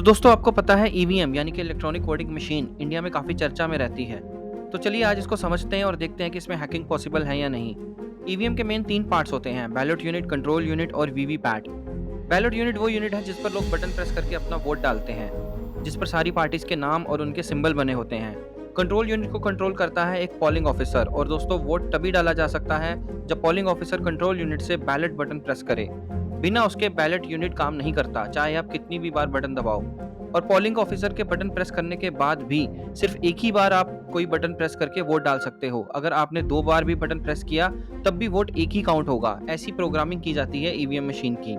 तो दोस्तों आपको पता है ईवीएम यानी कि इलेक्ट्रॉनिक वोटिंग मशीन इंडिया में काफ़ी चर्चा में रहती है। तो चलिए आज इसको समझते हैं और देखते हैं कि इसमें हैकिंग पॉसिबल है या नहीं। ईवीएम के मेन 3 पार्ट्स होते हैं, बैलेट यूनिट, कंट्रोल यूनिट और वीवीपैट। बैलेट यूनिट वो यूनिट है जिस पर लोग बटन प्रेस करके अपना वोट डालते हैं, जिस पर सारी पार्टीज के नाम और उनके सिंबल बने होते हैं। कंट्रोल यूनिट को कंट्रोल करता है एक पोलिंग ऑफिसर और दोस्तों वोट तभी डाला जा सकता है जब पोलिंग ऑफिसर कंट्रोल यूनिट से बैलेट बटन प्रेस करे। बिना उसके बैलेट यूनिट काम नहीं करता, चाहे आप कितनी भी बार बटन दबाओ। और पोलिंग ऑफिसर के बटन प्रेस करने के बाद भी सिर्फ एक ही बार आप कोई बटन प्रेस करके वोट डाल सकते हो। अगर आपने 2 बार भी बटन प्रेस किया तब भी वोट एक ही काउंट होगा। ऐसी प्रोग्रामिंग की जाती है ईवीएम मशीन की।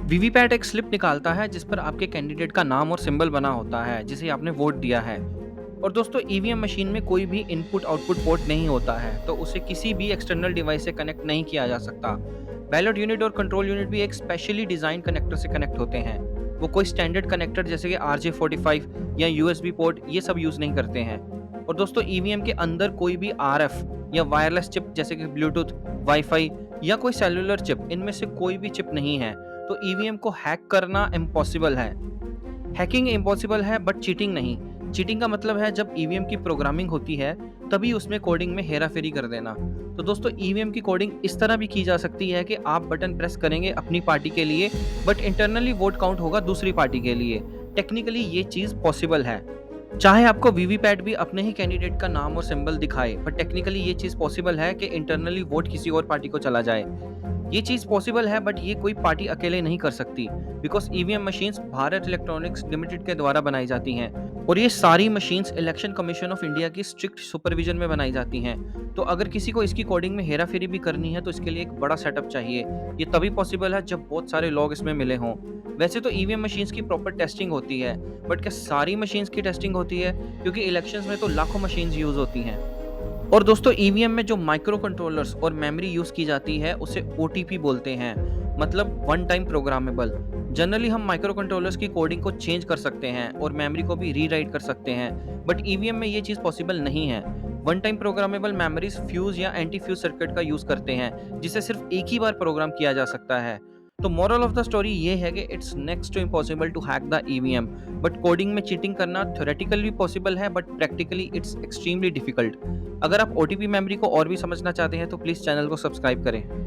वीवीपैट एक स्लिप निकालता है जिस पर आपके कैंडिडेट का नाम और सिंबल बना होता है जिसे आपने वोट दिया है। और दोस्तों ईवीएम मशीन में कोई भी इनपुट आउटपुट पोर्ट नहीं होता है, तो उसे किसी भी एक्सटर्नल डिवाइस से कनेक्ट नहीं किया जा सकता। बैलेट यूनिट और कंट्रोल यूनिट भी एक स्पेशली डिजाइन कनेक्टर से कनेक्ट होते हैं। वो कोई स्टैंडर्ड कनेक्टर जैसे कि RJ45 या USB पोर्ट ये सब यूज नहीं करते हैं। और दोस्तों ईवीएम के अंदर कोई भी RF या वायरलेस चिप जैसे कि ब्लूटूथ, वाईफाई या कोई सेलुलर चिप, इनमें से कोई भी चिप नहीं है। तो ईवीएम को हैक करना इम्पॉसिबल है। हैकिंग इम्पॉसिबल है बट चीटिंग नहीं। चीटिंग का मतलब है जब ईवीएम की प्रोग्रामिंग होती है तभी उसमें कोडिंग में हेराफेरी कर देना। तो दोस्तों ईवीएम की कोडिंग इस तरह भी की जा सकती है कि आप बटन प्रेस करेंगे अपनी पार्टी के लिए बट इंटरनली वोट काउंट होगा दूसरी पार्टी के लिए। टेक्निकली ये चीज़ पॉसिबल है। चाहे आपको वीवीपैट भी अपने ही कैंडिडेट का नाम और सिंबल दिखाए, पर टेक्निकली ये चीज़ पॉसिबल है कि इंटरनली वोट किसी और पार्टी को चला जाए। ये चीज़ पॉसिबल है बट ये कोई पार्टी अकेले नहीं कर सकती, because EVM machines Bharat electronics limited के द्वारा बनाई जाती हैं और ये सारी machines election commission of India की स्ट्रिक्ट सुपरविजन में बनाई जाती हैं। तो अगर किसी को इसकी कोडिंग में हेराफेरी भी करनी है तो इसके लिए एक बड़ा सेटअप चाहिए। ये तभी पॉसिबल है जब बहुत सारे लोग इसमें मिले हों। वैसे तो ईवीएम मशीन्स की प्रॉपर टेस्टिंग होती है, बट क्या सारी मशीन्स की टेस्टिंग होती है? क्योंकि इलेक्शंस में तो लाखों मशीन्स यूज होती हैं। और दोस्तों ईवीएम में जो माइक्रो कंट्रोलर्स और मेमोरी यूज की जाती है उसे ओटीपी बोलते हैं, मतलब वन टाइम प्रोग्रामेबल। जनरली हम माइक्रो कंट्रोलर्स की कोडिंग को चेंज कर सकते हैं और मेमोरी को भी रीराइट कर सकते हैं, बट ईवीएम में ये चीज़ पॉसिबल नहीं है। One time programmable memories fuse या एंटी फ्यूज सर्किट का यूज करते हैं जिसे सिर्फ एक ही बार प्रोग्राम किया जा सकता है। तो मोरल ऑफ द स्टोरी ये है कि it's next to impossible to hack the EVM, but coding में चीटिंग करना थ्योरेटिकली पॉसिबल है but practically it's extremely difficult. अगर आप ओटीपी मेमोरी को और भी समझना चाहते हैं तो प्लीज़ चैनल को सब्सक्राइब करें।